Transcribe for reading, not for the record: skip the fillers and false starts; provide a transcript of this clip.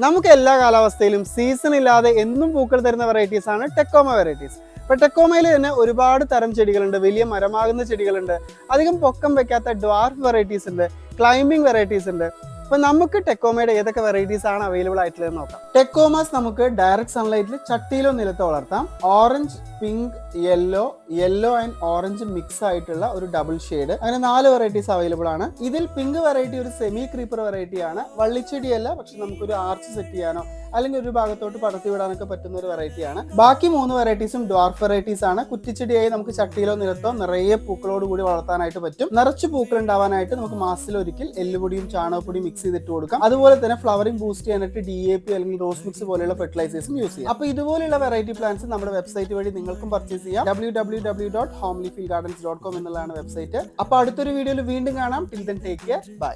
നമുക്ക് എല്ലാ കാലാവസ്ഥയിലും സീസൺ ഇല്ലാതെ എന്നും പൂക്കൾ തരുന്ന വെറൈറ്റീസ് ആണ് ടെക്കോമ വെറൈറ്റീസ്. ഇപ്പൊ ടെക്കോമയിൽ തന്നെ ഒരുപാട് തരം ചെടികളുണ്ട്, വലിയ മരമാകുന്ന ചെടികളുണ്ട്, അധികം പൊക്കം വെക്കാത്ത ഡ്വാർഫ് വെറൈറ്റീസ് ഉണ്ട്, ക്ലൈംബിംഗ് വെറൈറ്റീസ് ഉണ്ട്. അപ്പൊ നമുക്ക് ടെക്കോമയുടെ ഏതൊക്കെ വെറൈറ്റീസ് ആണ് അവൈലബിൾ ആയിട്ടുള്ളത് നോക്കാം. ടെക്കോമാസ് നമുക്ക് ഡയറക്റ്റ് സൺലൈറ്റിൽ ചട്ടിയിലോ നിലത്തോ വളർത്താം. Orange, pink, yellow and orange mix ആയിട്ടുള്ള ഒരു ഡബിൾ ഷെയ്ഡ്, അങ്ങനെ 4 വെറൈറ്റീസ് അവൈലബിൾ ആണ്. ഇതിൽ പിങ്ക് വെറൈറ്റി ഒരു സെമി ക്രീപ്പർ വെറൈറ്റി ആണ്. വള്ളിച്ചെടിയല്ല, പക്ഷെ നമുക്കൊരു ആർച്ച് സെറ്റ് ചെയ്യാനോ അല്ലെങ്കിൽ ഒരു ഭാഗത്തോട്ട് പടർത്തി വിടാനൊക്കെ പറ്റുന്ന ഒരു വെറൈറ്റിയാണ്. ബാക്കി 3 വെറൈറ്റീസും ഡ്വാർഫ് വെറൈറ്റീസ് ആണ്. കുറ്റിച്ചെടിയായി നമുക്ക് ചട്ടിയിലോ നിലത്തോ നിറയെ പൂക്കളോട് കൂടി വളർത്താനായിട്ട് പറ്റും. നിറച്ച് പൂക്കൾ ഉണ്ടാവാനായിട്ട് നമുക്ക് മാസത്തിലൊരിക്കൽ എല്ലുപൊടിയും ചാണകപ്പൊടിയും മിക്സ് ചെയ്തിട്ട് കൊടുക്കാം. അതുപോലെ തന്നെ ഫ്ലവറിംഗ് ബൂസ്റ്റ് ചെയ്യാനായിട്ട് DAP അല്ലെങ്കിൽ റോസ് മിക്സ് പോലെയുള്ള ഫെർട്ടിലൈസേഴ്സും യൂസ് ചെയ്യാം. അപ്പോൾ ഇതുപോലെയുള്ള വെറൈറ്റി പ്ലാന്റ്സ് നമ്മുടെ വെബ്സൈറ്റ് വഴി നിങ്ങൾക്കും പർച്ചേസ് ചെയ്യാം. www.homelyfieldgardens.com എന്നുള്ളതാണ് വെബ്സൈറ്റ്. അപ്പോൾ അടുത്തൊരു വീഡിയോയിൽ വീണ്ടും കാണാം. Till then take care, by.